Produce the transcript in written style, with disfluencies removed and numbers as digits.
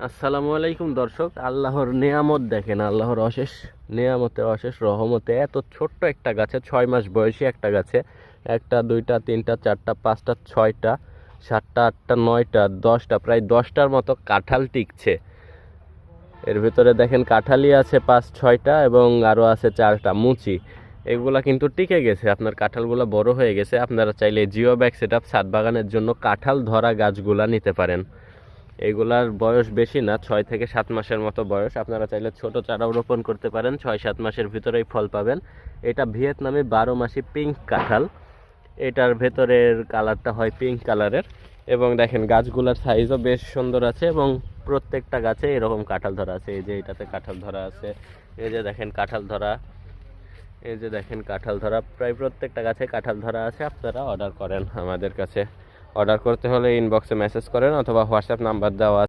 আসসালামু আলাইকুম দর্শক, আল্লাহর নেয়ামত দেখেন, আল্লাহর অশেষ নেয়ামতে, অশেষ রহমতে এত ছোট্ট একটা গাছে, 6 মাস বয়সী একটা গাছে একটা, দুইটা, তিনটা, চারটা, পাঁচটা, ছয়টা, সাতটা, আটটা, নয়টা, 10টা, প্রায় 10টার মতো কাঁঠাল টিকছে। এর ভিতরে দেখেন কাঁঠালই আছে 5-6টা এবং আরও আছে 4টা মুচি। এগুলা কিন্তু টিকে গেছে, আপনার কাঁঠালগুলো বড় হয়ে গেছে। আপনারা চাইলে জিও ব্যাগ সেটআপ ছাদ বাগানের জন্য কাঁঠাল ধরা গাছগুলা নিতে পারেন। এগুলার বয়স বেশি না, 6 থেকে 7 মাসের মতো বয়স। আপনারা চাইলে ছোট চারাও রোপণ করতে পারেন, 6-7 মাসের ভিতরেই ফল পাবেন। এটা ভিয়েতনামি 12 মাসি পিঙ্ক কাঁঠাল। এটার ভেতরের কালারটা হয় পিঙ্ক কালারের। এবং দেখেন গাছগুলার সাইজও বেশ সুন্দর আছে এবং প্রত্যেকটা গাছে এরকম কাঁঠাল ধরা আছে। এই যে এটাতে কাঁঠাল ধরা আছে, এই যে দেখেন কাঁঠাল ধরা, এই যে দেখেন কাঁঠাল ধরা, প্রায় প্রত্যেকটা গাছে কাঁঠাল ধরা আছে। আপনারা অর্ডার করেন আমাদের কাছে। অর্ডার করতে হলে ইনবক্সে মেসেজ করেন অথবা হোয়াটসঅ্যাপ নাম্বার দেওয়া